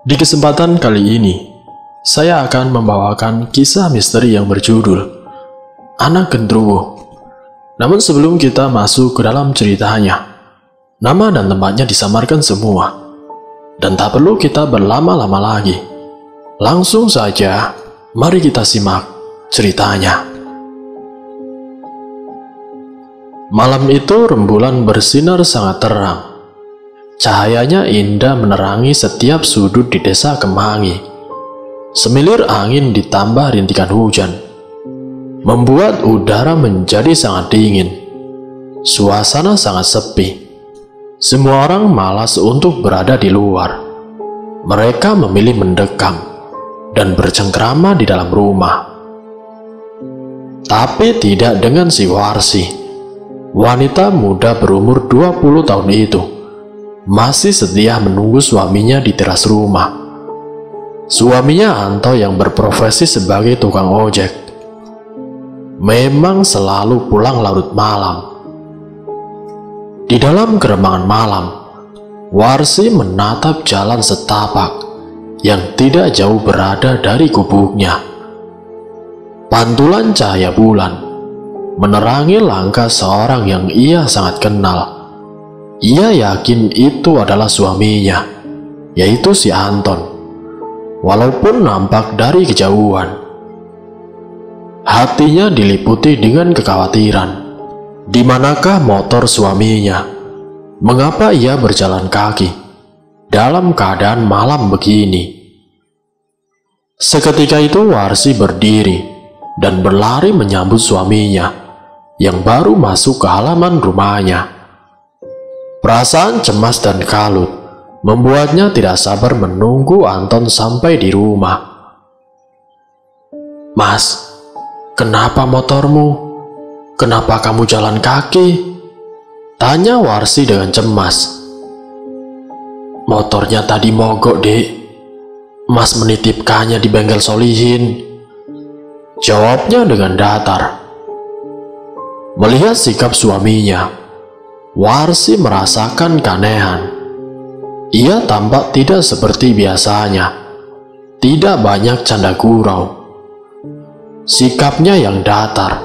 Di kesempatan kali ini, saya akan membawakan kisah misteri yang berjudul Anak Gendruwo. Namun sebelum kita masuk ke dalam ceritanya, nama dan tempatnya disamarkan semua, dan tak perlu kita berlama-lama lagi. Langsung saja, mari kita simak ceritanya. Malam itu rembulan bersinar sangat terang. Cahayanya indah menerangi setiap sudut di desa Kemangi. Semilir angin ditambah rintikan hujan membuat udara menjadi sangat dingin. Suasana sangat sepi. Semua orang malas untuk berada di luar. Mereka memilih mendekam dan bercengkrama di dalam rumah. Tapi tidak dengan si Warsi. Wanita muda berumur 20 tahun itu masih setia menunggu suaminya di teras rumah. Suaminya Anto yang berprofesi sebagai tukang ojek memang selalu pulang larut malam. Di dalam keremangan malam, Warsi menatap jalan setapak yang tidak jauh berada dari gubuknya. Pantulan cahaya bulan menerangi langkah seorang yang ia sangat kenal. Ia yakin itu adalah suaminya, yaitu si Anton, walaupun nampak dari kejauhan. Hatinya diliputi dengan kekhawatiran. Di manakah motor suaminya? Mengapa ia berjalan kaki dalam keadaan malam begini? Seketika itu Warsi berdiri dan berlari menyambut suaminya yang baru masuk ke halaman rumahnya. Perasaan cemas dan kalut membuatnya tidak sabar menunggu Anton sampai di rumah. "Mas, kenapa motormu? Kenapa kamu jalan kaki?" tanya Warsi dengan cemas. "Motornya tadi mogok, Dek. Mas menitipkannya di bengkel Solihin," jawabnya dengan datar. Melihat sikap suaminya, Warsi merasakan keanehan. Ia tampak tidak seperti biasanya, tidak banyak canda gurau. Sikapnya yang datar,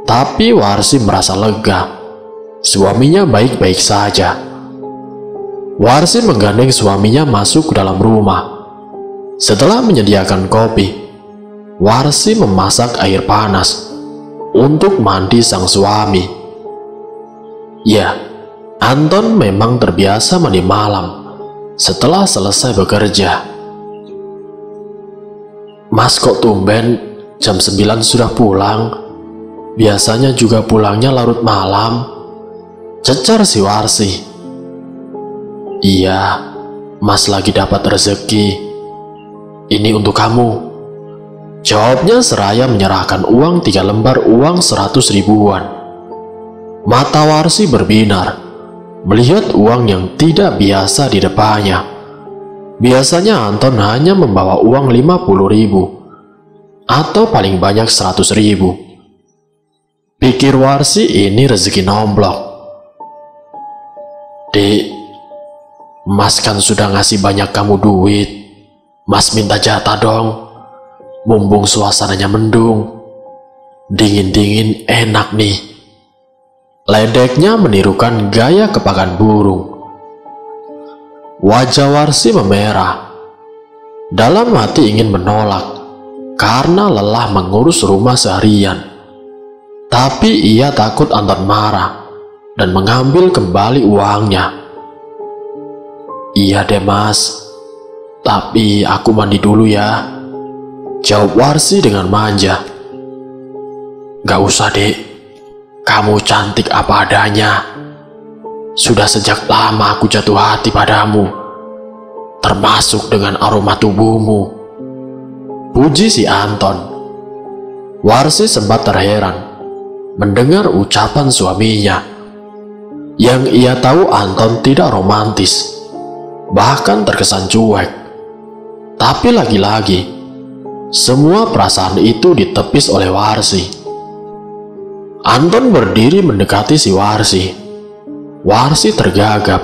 tapi Warsi merasa lega. Suaminya baik-baik saja. Warsi menggandeng suaminya masuk ke dalam rumah. Setelah menyediakan kopi, Warsi memasak air panas untuk mandi sang suami. Ya, Anton memang terbiasa mandi malam setelah selesai bekerja. "Mas, kok tumben jam 9 sudah pulang? Biasanya juga pulangnya larut malam," cecar si Warsi. "Iya, Mas lagi dapat rezeki. Ini untuk kamu," jawabnya seraya menyerahkan uang 3 lembar uang 100 ribuan. Mata Warsi berbinar melihat uang yang tidak biasa di depannya. Biasanya Anton hanya membawa uang 50 ribu atau paling banyak 100 ribu. Pikir Warsi ini rezeki nomblok. "Dek, Mas kan sudah ngasih banyak kamu duit. Mas minta jatah dong. Mumpung suasananya mendung, dingin-dingin enak nih," ledeknya menirukan gaya kepakan burung. Wajah Warsi memerah. Dalam hati ingin menolak karena lelah mengurus rumah seharian. Tapi ia takut Anton marah dan mengambil kembali uangnya. "Iya deh Mas, tapi aku mandi dulu ya," jawab Warsi dengan manja. "Gak usah, Dek. Kamu cantik apa adanya. Sudah sejak lama aku jatuh hati padamu, termasuk dengan aroma tubuhmu," puji si Anton. Warsi sempat terheran mendengar ucapan suaminya. Yang ia tahu Anton tidak romantis, bahkan terkesan cuek. Tapi lagi-lagi, semua perasaan itu ditepis oleh Warsi. Anton berdiri mendekati si Warsi. Warsi tergagap.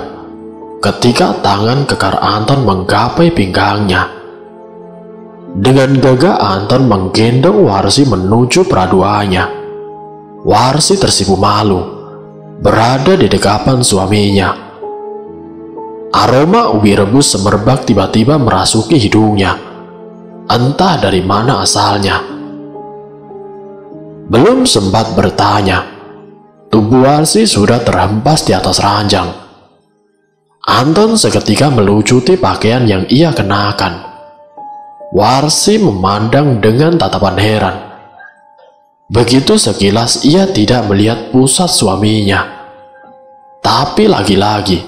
ketika tangan kekar Anton menggapai pinggangnya. Dengan gagah Anton menggendong Warsi menuju peraduannya. Warsi tersipu malu, berada di dekapan suaminya. Aroma ubi rebus semerbak tiba-tiba merasuki hidungnya, entah dari mana asalnya. Belum sempat bertanya, tubuh Warsi sudah terhempas di atas ranjang. Anton seketika melucuti pakaian yang ia kenakan. Warsi memandang dengan tatapan heran. Begitu sekilas ia tidak melihat pusat suaminya. Tapi lagi-lagi,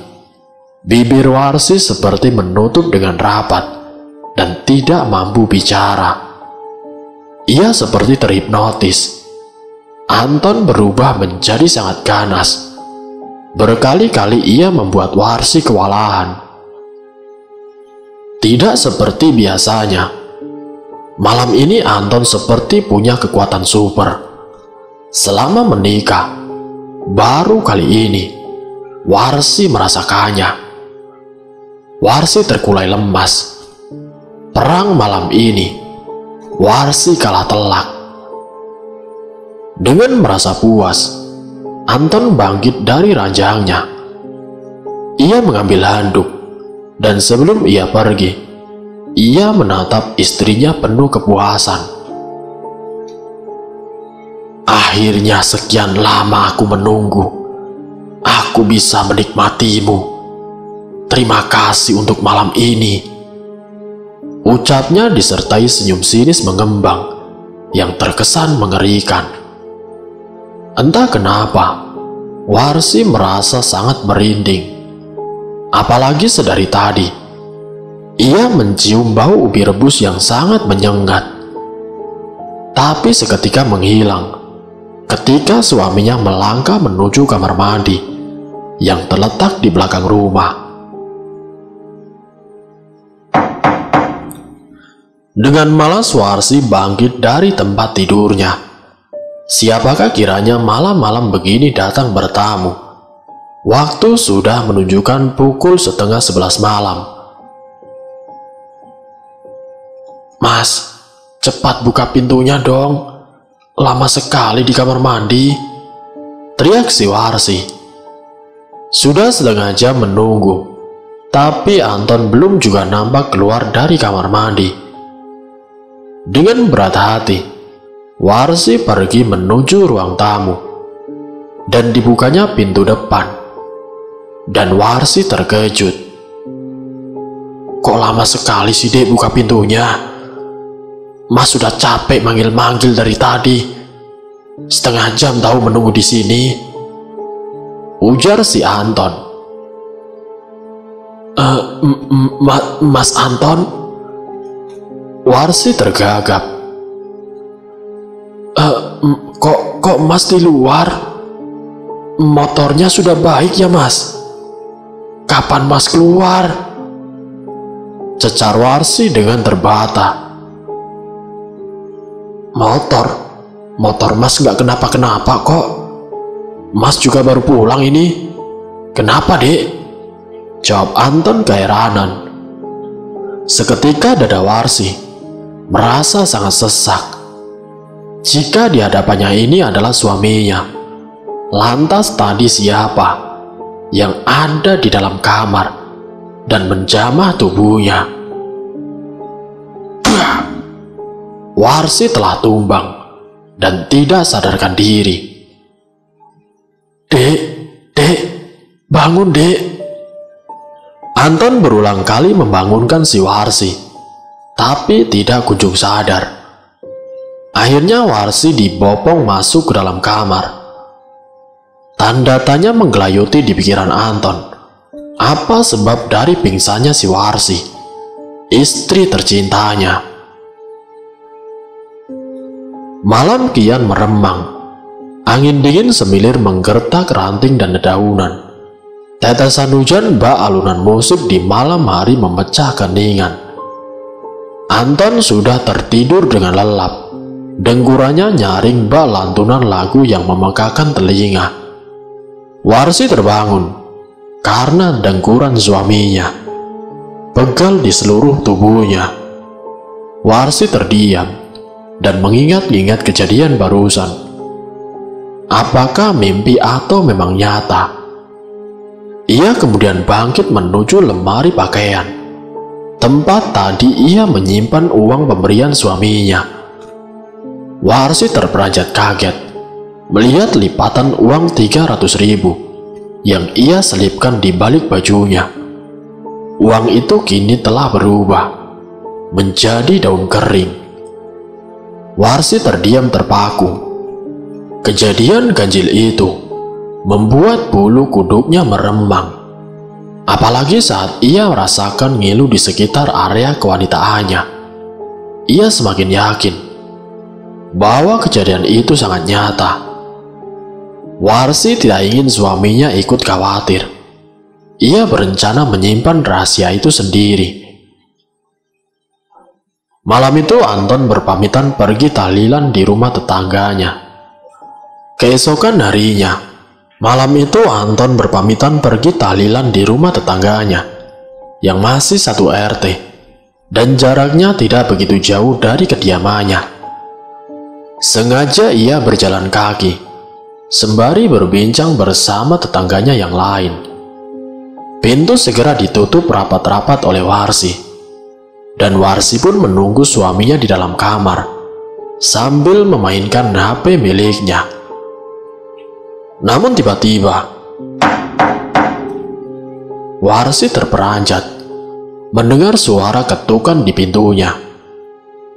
bibir Warsi seperti menutup dengan rapat dan tidak mampu bicara. Ia seperti terhipnotis. Anton berubah menjadi sangat ganas. Berkali-kali ia membuat Warsi kewalahan. Tidak seperti biasanya. Malam ini Anton seperti punya kekuatan super. Selama menikah, baru kali ini Warsi merasakannya. Warsi terkulai lemas. Perang malam ini, Warsi kalah telak. Dengan merasa puas, Anton bangkit dari ranjangnya. Ia mengambil handuk, dan sebelum ia pergi, ia menatap istrinya penuh kepuasan. Akhirnya sekian lama aku menunggu. Aku bisa menikmatimu. Terima kasih untuk malam ini. Ucapnya disertai senyum sinis mengembang yang terkesan mengerikan. Entah kenapa, Warsi merasa sangat merinding. Apalagi sedari tadi, ia mencium bau ubi rebus yang sangat menyengat. Tapi seketika menghilang ketika suaminya melangkah menuju kamar mandi yang terletak di belakang rumah. Dengan malas Warsi bangkit dari tempat tidurnya. Siapakah kiranya malam-malam begini datang bertamu? Waktu sudah menunjukkan pukul 10:30 malam. Mas, cepat buka pintunya dong. Lama sekali di kamar mandi, teriak si Warsi. Sudah setengah jam menunggu, tapi Anton belum juga nampak keluar dari kamar mandi. Dengan berat hati, Warsi pergi menuju ruang tamu, dan dibukanya pintu depan. Dan Warsi terkejut. Kok lama sekali sih Dek buka pintunya? Mas sudah capek manggil-manggil dari tadi. Setengah jam tahu menunggu di sini. Ujar si Anton. Mas Anton? Warsi tergagap. Kok Mas di luar? Motornya sudah baik ya Mas? Kapan Mas keluar? Cecar Warsi dengan terbata. Motor Mas nggak kenapa-kenapa kok. Mas juga baru pulang ini. Kenapa Dek? Jawab Anton keheranan. Seketika dada Warsi merasa sangat sesak. Jika di hadapannya ini adalah suaminya, lantas tadi siapa yang ada di dalam kamar dan menjamah tubuhnya? Warsi telah tumbang dan tidak sadarkan diri. Dek, bangun Dek. Anton berulang kali membangunkan si Warsi, tapi tidak kunjung sadar. Akhirnya Warsi dibopong masuk ke dalam kamar. Tanda tanya menggelayuti di pikiran Anton. Apa sebab dari pingsannya si Warsi, istri tercintanya? Malam kian meremang. Angin dingin semilir menggertak ranting dan dedaunan. Tetesan hujan bak alunan musik di malam hari memecah keningan. Anton sudah tertidur dengan lelap. Dengkurannya nyaring bak lantunan lagu yang memegahkan telinga. Warsi terbangun. karena dengkuran suaminya. Pegal di seluruh tubuhnya. Warsi terdiam dan mengingat-ingat kejadian barusan. Apakah mimpi atau memang nyata? Ia kemudian bangkit menuju lemari pakaian, tempat tadi ia menyimpan uang pemberian suaminya. Warsi terperanjat kaget melihat lipatan uang 300.000 yang ia selipkan di balik bajunya. Uang itu kini telah berubah menjadi daun kering. Warsi terdiam terpaku. Kejadian ganjil itu membuat bulu kuduknya meremang, apalagi saat ia merasakan ngilu di sekitar area kewanitaannya. Ia semakin yakin bahwa kejadian itu sangat nyata. Warsi tidak ingin suaminya ikut khawatir. Ia berencana menyimpan rahasia itu sendiri. Malam itu Anton berpamitan pergi tahlilan di rumah tetangganya. Keesokan harinya, malam itu Anton berpamitan pergi tahlilan di rumah tetangganya yang masih satu RT dan jaraknya tidak begitu jauh dari kediamannya. Sengaja ia berjalan kaki sembari berbincang bersama tetangganya yang lain. Pintu segera ditutup rapat-rapat oleh Warsi, dan Warsi pun menunggu suaminya di dalam kamar sambil memainkan HP miliknya. Namun tiba-tiba Warsi terperanjat mendengar suara ketukan di pintunya.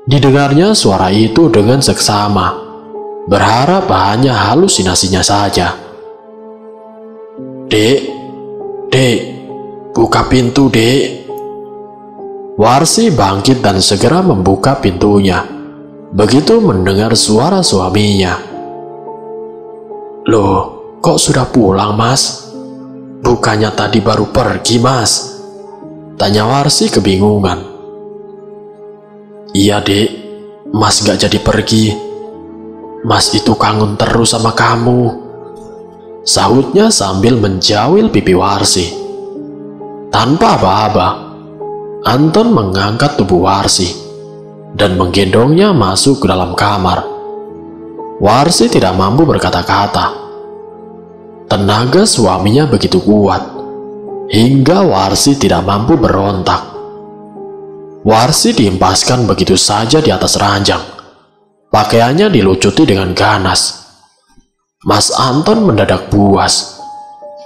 Didengarnya suara itu dengan seksama, berharap hanya halusinasinya saja. Dek, buka pintu, Dek. Warsi bangkit dan segera membuka pintunya begitu mendengar suara suaminya. Loh, kok sudah pulang, Mas? Bukannya tadi baru pergi, Mas? Tanya Warsi kebingungan. Iya, Dek, Mas gak jadi pergi. Mas itu kangen terus sama kamu, sahutnya sambil menjawil pipi Warsi. Tanpa aba-aba, Anton mengangkat tubuh Warsi dan menggendongnya masuk ke dalam kamar. Warsi tidak mampu berkata-kata. Tenaga suaminya begitu kuat hingga Warsi tidak mampu berontak. Warsi diempaskan begitu saja di atas ranjang. Pakaiannya dilucuti dengan ganas. Mas Anton mendadak buas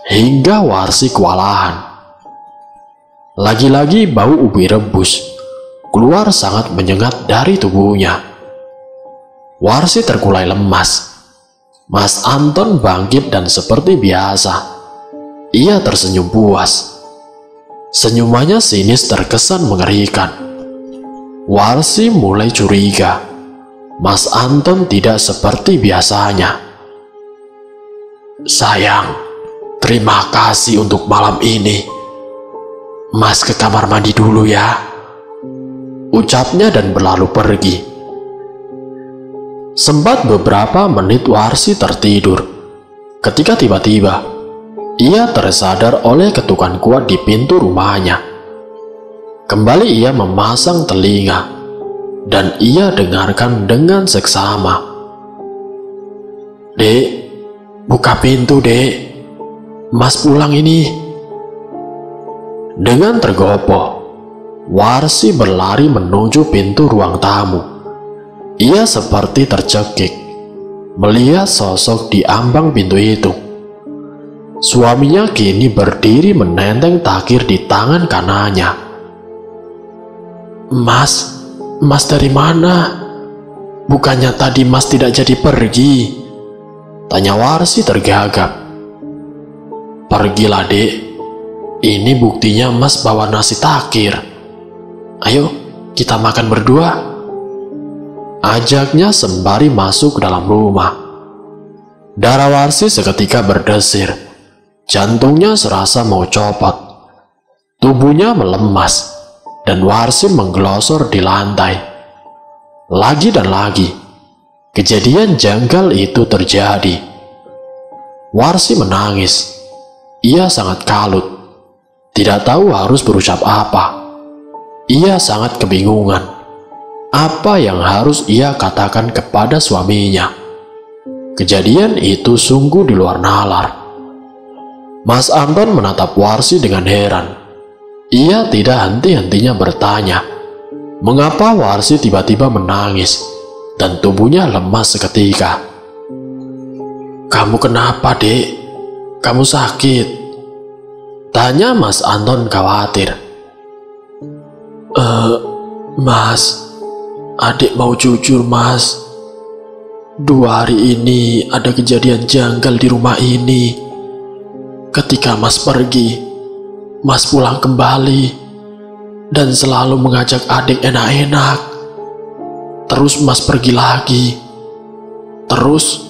hingga Warsi kewalahan. Lagi-lagi bau ubi rebus keluar sangat menyengat dari tubuhnya. Warsi terkulai lemas. Mas Anton bangkit dan seperti biasa, ia tersenyum puas. Senyumannya sinis terkesan mengerikan. Warsi mulai curiga. Mas Anton tidak seperti biasanya. Sayang, terima kasih untuk malam ini. Mas ke kamar mandi dulu ya, ucapnya dan berlalu pergi. Sempat beberapa menit Warsi tertidur ketika tiba-tiba ia tersadar oleh ketukan kuat di pintu rumahnya. Kembali ia memasang telinga dan ia dengarkan dengan seksama. Dek, buka pintu, Dek. Mas pulang ini. Dengan tergopoh, Warsi berlari menuju pintu ruang tamu. Ia seperti tercekik melihat sosok di ambang pintu itu. Suaminya kini berdiri menenteng takir di tangan kanannya. Mas dari mana? Bukannya tadi Mas tidak jadi pergi? Tanya Warsi tergagap. Pergilah, Dek. Ini buktinya Mas bawa nasi takir. Ayo, kita makan berdua. Ajaknya sembari masuk ke dalam rumah. Darah Warsi seketika berdesir. Jantungnya serasa mau copot. Tubuhnya melemas dan Warsi menggelosor di lantai. Lagi dan lagi, kejadian janggal itu terjadi. Warsi menangis. Ia sangat kalut, tidak tahu harus berucap apa. Ia sangat kebingungan apa yang harus ia katakan kepada suaminya. Kejadian itu sungguh di luar nalar. Mas Anton menatap Warsi dengan heran. Ia tidak henti-hentinya bertanya, mengapa Warsi tiba-tiba menangis dan tubuhnya lemas seketika. "Kamu kenapa, Dek? Kamu sakit?" tanya Mas Anton khawatir. Mas, adik mau jujur, Mas. 2 hari ini ada kejadian janggal di rumah ini. Ketika Mas pergi, Mas pulang kembali dan selalu mengajak adik enak-enak. Terus Mas pergi lagi. Terus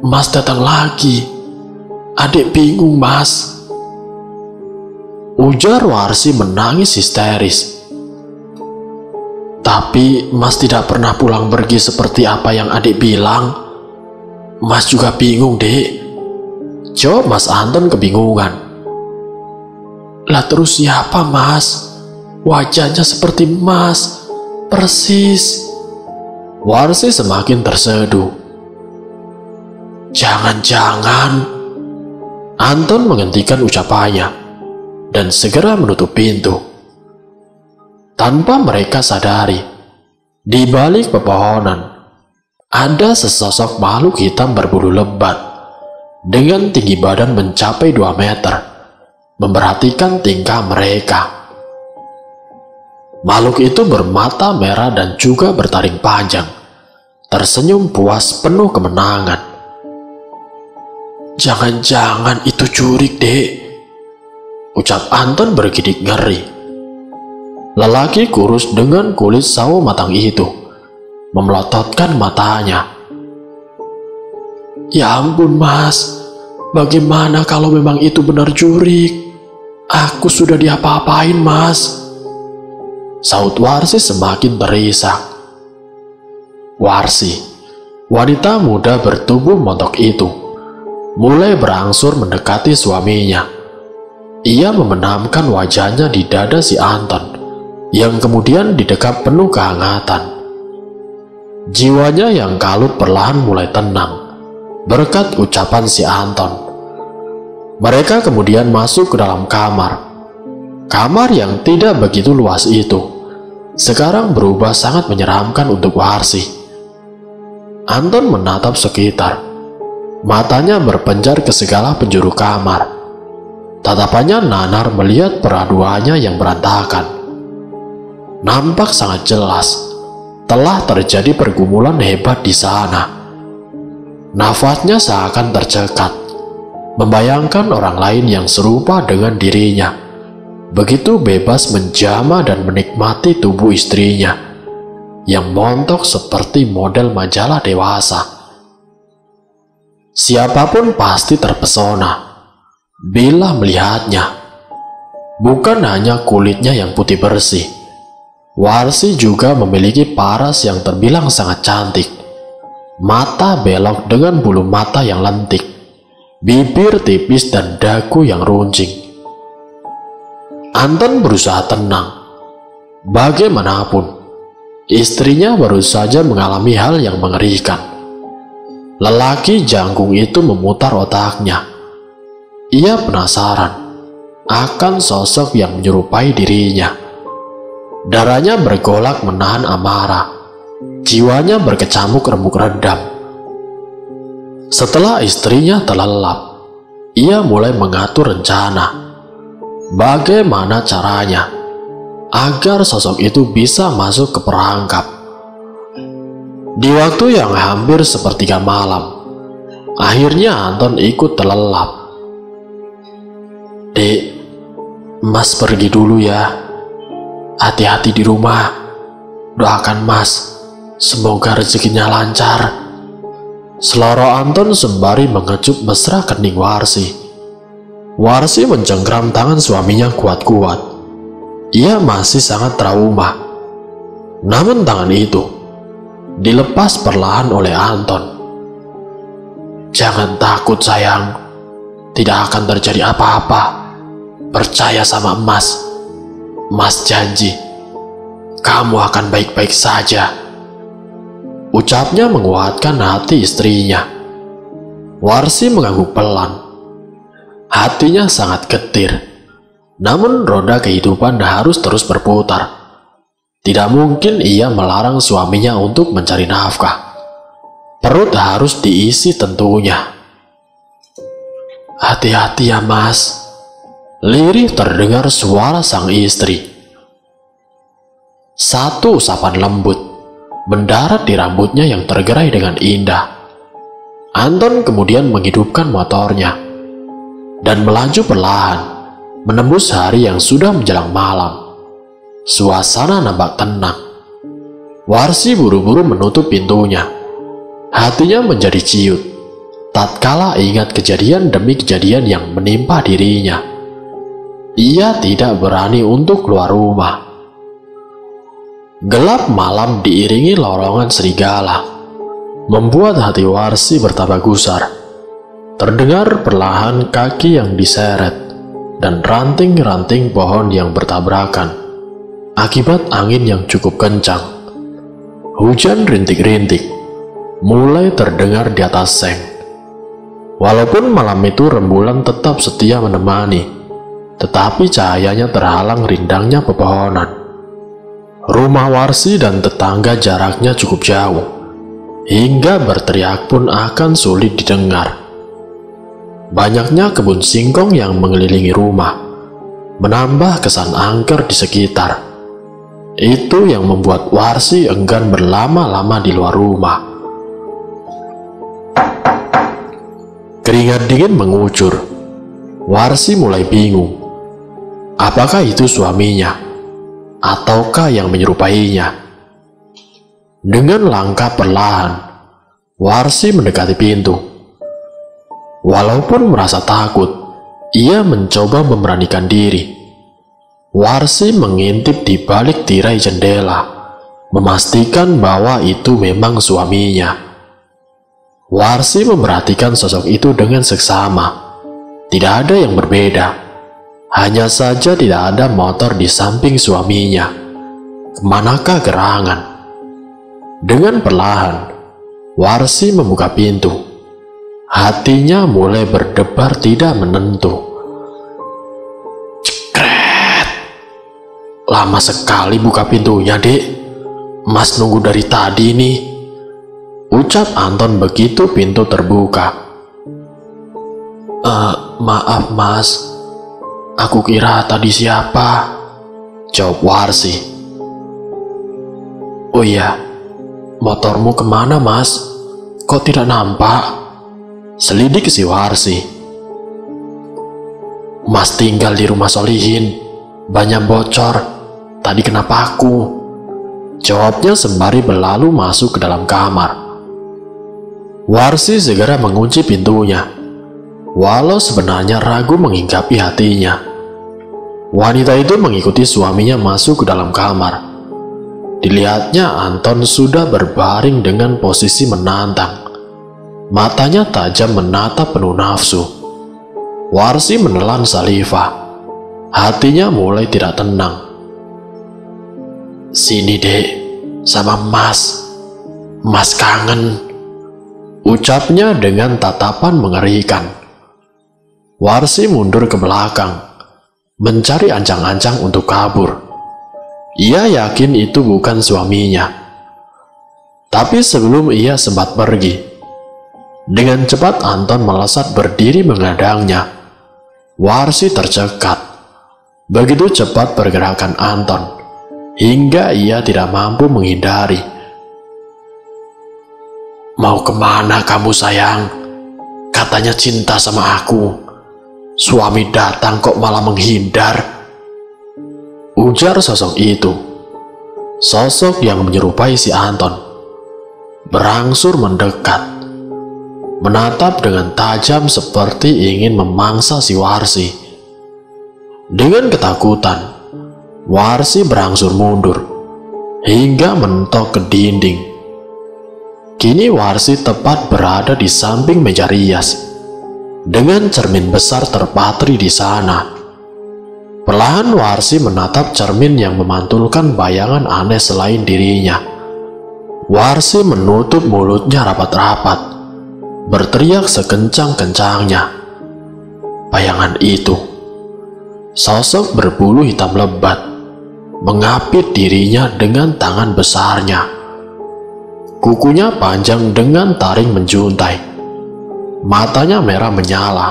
Mas datang lagi. Adik bingung, Mas. Ujar Warsi menangis histeris. "Tapi Mas tidak pernah pulang pergi seperti apa yang adik bilang. Mas juga bingung, Dek," jawab Mas Anton kebingungan. "Lah terus siapa, Mas? Wajahnya seperti Mas, persis." Warsi semakin terseduh. "Jangan-jangan..." Anton menghentikan ucapannya dan segera menutup pintu. Tanpa mereka sadari, di balik pepohonan ada sesosok makhluk hitam berbulu lebat dengan tinggi badan mencapai 2 meter, memperhatikan tingkah mereka. Makhluk itu bermata merah dan juga bertaring panjang, tersenyum puas penuh kemenangan. "Jangan-jangan itu jurik, Dek," ucap Anton bergidik ngeri. Lelaki kurus dengan kulit sawo matang itu memelototkan matanya. "Ya ampun, Mas, bagaimana kalau memang itu benar jurik? Aku sudah diapa-apain, Mas," saut Warsi semakin terisak. Warsi, wanita muda bertubuh montok itu, mulai berangsur mendekati suaminya. Ia membenamkan wajahnya di dada si Anton, yang kemudian didekap penuh kehangatan. Jiwanya yang kalut perlahan mulai tenang berkat ucapan si Anton. Mereka kemudian masuk ke dalam kamar. Kamar yang tidak begitu luas itu sekarang berubah sangat menyeramkan untuk Warsi. Anton menatap sekitar. Matanya berpencar ke segala penjuru kamar. Tatapannya nanar melihat peraduannya yang berantakan. Nampak sangat jelas telah terjadi pergumulan hebat di sana. Nafasnya seakan tercekat, membayangkan orang lain yang serupa dengan dirinya, begitu bebas menjamah dan menikmati tubuh istrinya yang montok seperti model majalah dewasa. Siapapun pasti terpesona bila melihatnya. Bukan hanya kulitnya yang putih bersih, Warsi juga memiliki paras yang terbilang sangat cantik. Mata belok dengan bulu mata yang lentik, bibir tipis dan dagu yang runcing. Anton berusaha tenang. Bagaimanapun, istrinya baru saja mengalami hal yang mengerikan. Lelaki jangkung itu memutar otaknya. Ia penasaran akan sosok yang menyerupai dirinya. Darahnya bergolak menahan amarah. Jiwanya berkecamuk remuk redam. Setelah istrinya terlelap, ia mulai mengatur rencana. Bagaimana caranya agar sosok itu bisa masuk ke perangkap. Di waktu yang hampir sepertiga malam, akhirnya Anton ikut terlelap. "Dek, Mas pergi dulu ya. Hati-hati di rumah. Doakan Mas, semoga rezekinya lancar," seloro Anton sembari mengecup mesra kening Warsi. Warsi mencengkram tangan suaminya kuat-kuat. Ia masih sangat trauma. Namun tangan itu dilepas perlahan oleh Anton. "Jangan takut, sayang. Tidak akan terjadi apa-apa. Percaya sama Mas. Mas janji, kamu akan baik-baik saja. Ucapnya menguatkan hati istrinya. Warsi mengangguk pelan. Hatinya sangat getir. Namun roda kehidupan harus terus berputar. Tidak mungkin ia melarang suaminya untuk mencari nafkah. Perut harus diisi tentunya. Hati-hati ya Mas. Lirih terdengar suara sang istri. Satu usapan lembut mendarat di rambutnya yang tergerai dengan indah. Anton kemudian menghidupkan motornya dan melaju perlahan, menembus hari yang sudah menjelang malam. Suasana nampak tenang. Warsi buru-buru menutup pintunya. Hatinya menjadi ciut tatkala ingat kejadian demi kejadian yang menimpa dirinya. Ia tidak berani untuk keluar rumah. Gelap malam diiringi lorongan serigala, membuat hati Warsi bertambah gusar. Terdengar perlahan kaki yang diseret dan ranting-ranting pohon yang bertabrakan akibat angin yang cukup kencang. Hujan rintik-rintik mulai terdengar di atas seng. Walaupun malam itu rembulan tetap setia menemani, tetapi cahayanya terhalang rindangnya pepohonan. Rumah Warsi dan tetangga jaraknya cukup jauh, hingga berteriak pun akan sulit didengar. Banyaknya kebun singkong yang mengelilingi rumah menambah kesan angker di sekitar. Itu yang membuat Warsi enggan berlama-lama di luar rumah. Keringat dingin mengucur. Warsi mulai bingung. Apakah itu suaminya, ataukah yang menyerupainya? Dengan langkah perlahan, Warsi mendekati pintu. Walaupun merasa takut, ia mencoba memberanikan diri. Warsi mengintip di balik tirai jendela, memastikan bahwa itu memang suaminya. Warsi memperhatikan sosok itu dengan seksama. Tidak ada yang berbeda. Hanya saja tidak ada motor di samping suaminya. Kemanakah gerangan? Dengan perlahan, Warsi membuka pintu. Hatinya mulai berdebar tidak menentu. Cekret! Lama sekali buka pintunya, Dek. Mas nunggu dari tadi nih. Ucap Anton begitu pintu terbuka. Maaf Mas. Aku kira tadi siapa? Jawab Warsi. Oh iya, motormu kemana Mas? Kok tidak nampak? Selidik si Warsi. Mas tinggal di rumah Solihin, banyak bocor. Tadi kenapa aku? Jawabnya sembari berlalu masuk ke dalam kamar. Warsi segera mengunci pintunya. Walau sebenarnya ragu menghinggapi hatinya. Wanita itu mengikuti suaminya masuk ke dalam kamar. Dilihatnya Anton sudah berbaring dengan posisi menantang. Matanya tajam menatap penuh nafsu. Warsi menelan saliva. Hatinya mulai tidak tenang. Sini Dek, sama Mas. Mas kangen. Ucapnya dengan tatapan mengerikan. Warsi mundur ke belakang, mencari ancang-ancang untuk kabur. Ia yakin itu bukan suaminya. Tapi sebelum ia sempat pergi, dengan cepat Anton melesat berdiri menghadangnya. Warsi tercekat. Begitu cepat pergerakan Anton, hingga ia tidak mampu menghindari. Mau kemana kamu sayang? Katanya cinta sama aku. Suami datang kok malah menghindar. Ujar sosok itu. Sosok yang menyerupai si Anton. Berangsur mendekat. Menatap dengan tajam seperti ingin memangsa si Warsi. Dengan ketakutan, Warsi berangsur mundur hingga mentok ke dinding. Kini Warsi tepat berada di samping meja rias. dengan cermin besar terpatri di sana. Perlahan Warsi menatap cermin yang memantulkan bayangan aneh selain dirinya. Warsi menutup mulutnya rapat-rapat, berteriak sekencang-kencangnya. Bayangan itu, sosok berbulu hitam lebat, mengapit dirinya dengan tangan besarnya. Kukunya panjang dengan taring menjuntai. Matanya merah menyala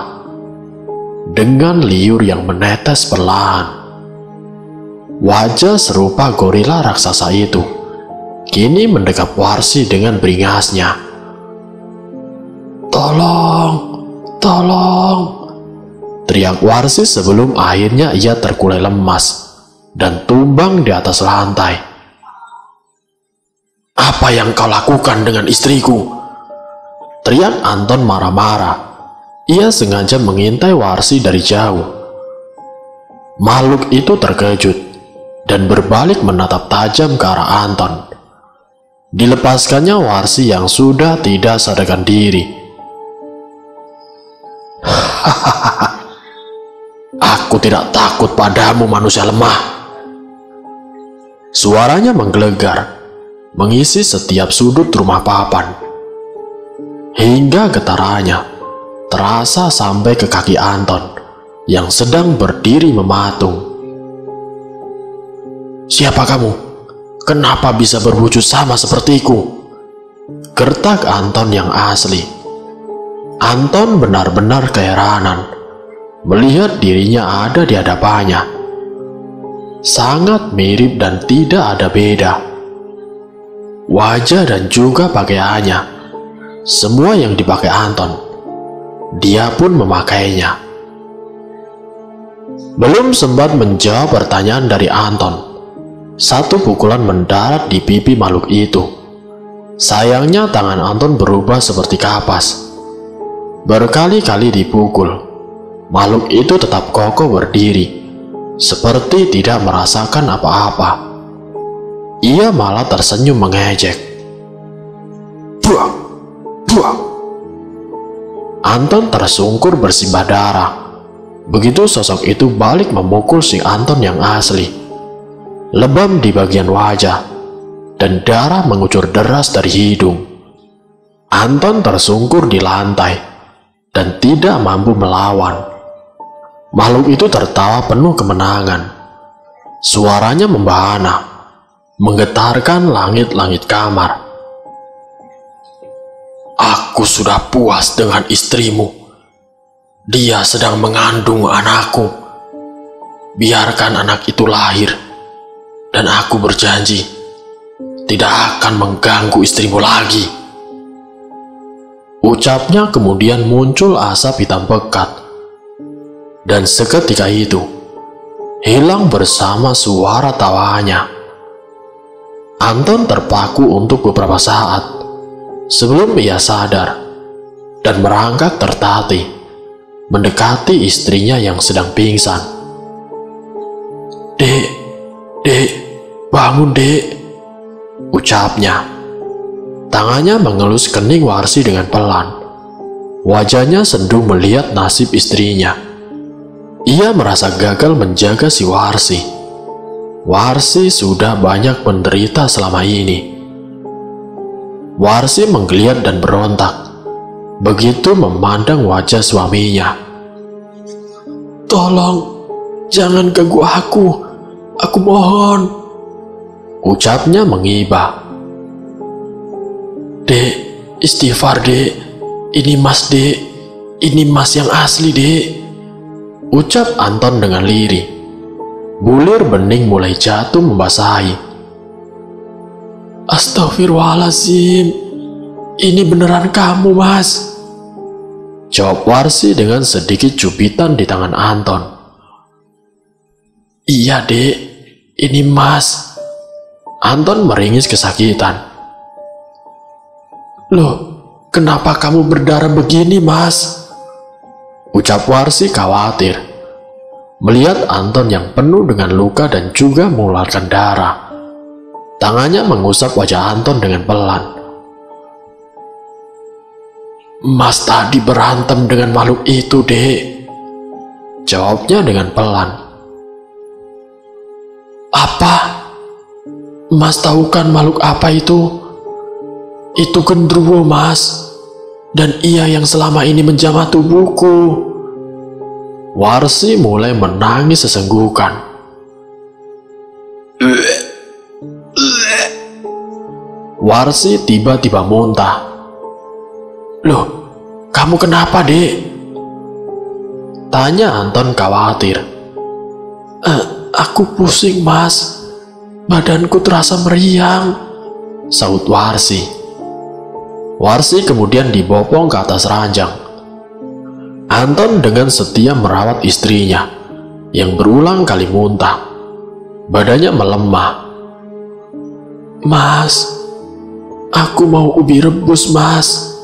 dengan liur yang menetes perlahan. Wajah serupa gorila raksasa itu kini mendekap Warsi dengan beringasnya. "Tolong, tolong!" teriak Warsi sebelum akhirnya ia terkulai lemas dan tumbang di atas lantai. "Apa yang kau lakukan dengan istriku?" teriak Anton marah-marah. Ia sengaja mengintai Warsi dari jauh. Makhluk itu terkejut dan berbalik menatap tajam ke arah Anton. Dilepaskannya Warsi yang sudah tidak sadarkan diri. "Hahaha, aku tidak takut padamu, manusia lemah." Suaranya menggelegar, mengisi setiap sudut rumah papan, hingga getarannya terasa sampai ke kaki Anton yang sedang berdiri mematung. "Siapa kamu? Kenapa bisa berwujud sama sepertiku?" gertak Anton yang asli. Anton benar-benar keheranan melihat dirinya ada di hadapannya. Sangat mirip dan tidak ada beda. Wajah dan juga pakaiannya, semua yang dipakai Anton, dia pun memakainya. Belum sempat menjawab pertanyaan dari Anton, satu pukulan mendarat di pipi makhluk itu. Sayangnya tangan Anton berubah seperti kapas. Berkali-kali dipukul, makhluk itu tetap kokoh berdiri, seperti tidak merasakan apa-apa. Ia malah tersenyum mengejek. "Buang, buang!" Anton tersungkur bersimbah darah. Begitu sosok itu balik memukul si Anton yang asli. Lebam di bagian wajah, dan darah mengucur deras dari hidung. Anton tersungkur di lantai, dan tidak mampu melawan. Makhluk itu tertawa penuh kemenangan. Suaranya membahana, menggetarkan langit-langit kamar. "Aku sudah puas dengan istrimu. Dia sedang mengandung anakku. Biarkan anak itu lahir, dan aku berjanji tidak akan mengganggu istrimu lagi." Ucapnya kemudian muncul asap hitam pekat, dan seketika itu hilang bersama suara tawanya. Anton terpaku untuk beberapa saat sebelum ia sadar dan merangkak tertatih mendekati istrinya yang sedang pingsan. "Dek, dek, bangun dek," ucapnya. Tangannya mengelus kening Warsi dengan pelan. Wajahnya sendu melihat nasib istrinya. Ia merasa gagal menjaga si Warsi. Warsi sudah banyak menderita selama ini. Warsi menggeliat dan berontak begitu memandang wajah suaminya. "Tolong, jangan ganggu aku mohon," ucapnya mengibah. "Dek, istighfar dek, ini mas dek, ini mas yang asli dek," ucap Anton dengan lirih. Bulir bening mulai jatuh membasahi. "Astagfirullahaladzim, ini beneran kamu mas?" jawab Warsi dengan sedikit cubitan di tangan Anton. "Iya dek, ini mas." Anton meringis kesakitan. "Loh, kenapa kamu berdarah begini mas?" ucap Warsi khawatir melihat Anton yang penuh dengan luka dan juga mengeluarkan darah. Tangannya mengusap wajah Anton dengan pelan. Mas tadi berantem dengan makhluk itu, Dek. Jawabnya dengan pelan. Apa? Mas tahu kan makhluk apa itu? Itu genderuwo, Mas. Dan ia yang selama ini menjamah tubuhku. Warsi mulai menangis sesenggukan. Warsi tiba-tiba muntah. Loh, kamu kenapa, Dek? Tanya Anton khawatir. Aku pusing, Mas. Badanku terasa meriang, sahut Warsi. Warsi kemudian dibopong ke atas ranjang. Anton dengan setia merawat istrinya yang berulang kali muntah. Badannya melemah. Mas, aku mau ubi rebus, Mas.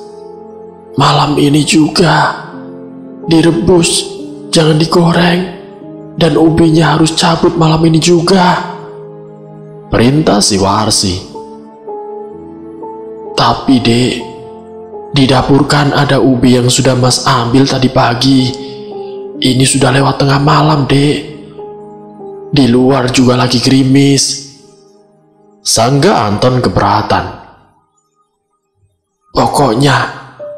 Malam ini juga. Direbus, jangan digoreng. Dan ubinya harus cabut malam ini juga. Perintah si Warsi. Tapi, Dek, di dapur kan ada ubi yang sudah Mas ambil tadi pagi. Ini sudah lewat tengah malam, Dek. Di luar juga lagi gerimis. Sangga Anton keberatan. Pokoknya,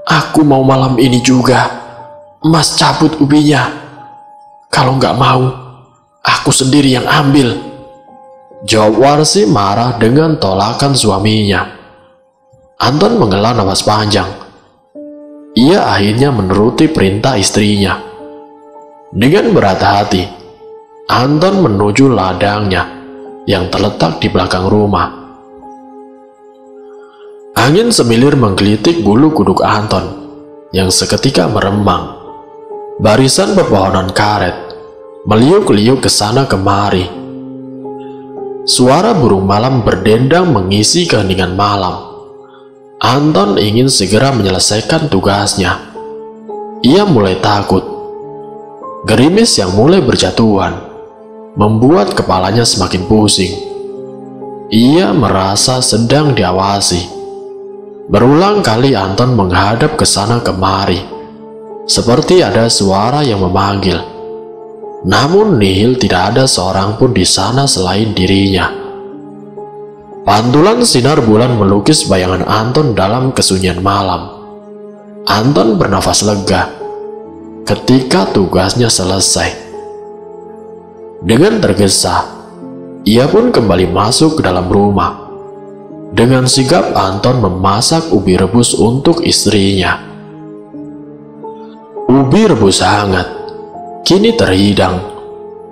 aku mau malam ini juga. Mas cabut ubinya. Kalau nggak mau, aku sendiri yang ambil. Jawab Warsi marah dengan tolakan suaminya. Anton menghela nafas panjang. Ia akhirnya menuruti perintah istrinya. Dengan berat hati, Anton menuju ladangnya yang terletak di belakang rumah. Angin semilir menggelitik bulu kuduk Anton yang seketika meremang. Barisan pepohonan karet meliuk-liuk ke sana kemari. Suara burung malam berdendang mengisi keheningan malam. Anton ingin segera menyelesaikan tugasnya. Ia mulai takut. Gerimis yang mulai berjatuhan membuat kepalanya semakin pusing. Ia merasa sedang diawasi. Berulang kali Anton menghadap ke sana kemari, seperti ada suara yang memanggil. Namun nihil, tidak ada seorang pun di sana selain dirinya. Pantulan sinar bulan melukis bayangan Anton dalam kesunyian malam. Anton bernafas lega ketika tugasnya selesai. Dengan tergesa, ia pun kembali masuk ke dalam rumah. Dengan sigap Anton memasak ubi rebus untuk istrinya. Ubi rebus hangat kini terhidang,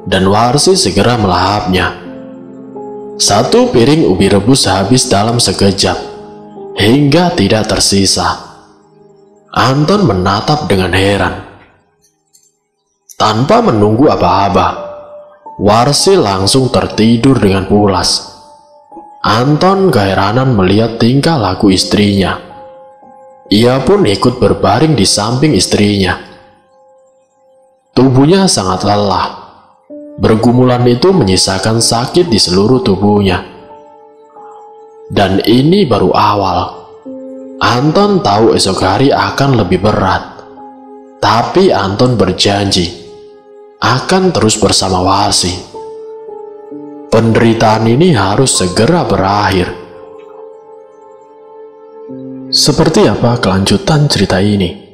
dan Warsi segera melahapnya. Satu piring ubi rebus habis dalam sekejap, hingga tidak tersisa. Anton menatap dengan heran. Tanpa menunggu apa-apa, Warsi langsung tertidur dengan pulas. Anton keheranan melihat tingkah laku istrinya. Ia pun ikut berbaring di samping istrinya. Tubuhnya sangat lelah. Bergumulan itu menyisakan sakit di seluruh tubuhnya. Dan ini baru awal. Anton tahu esok hari akan lebih berat. Tapi Anton berjanji akan terus bersama Warsi. Penderitaan ini harus segera berakhir. Seperti apa kelanjutan cerita ini?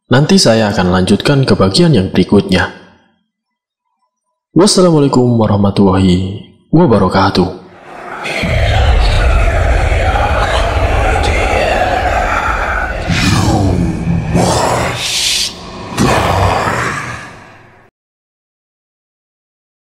Nanti saya akan lanjutkan ke bagian yang berikutnya. Wassalamualaikum warahmatullahi wabarakatuh.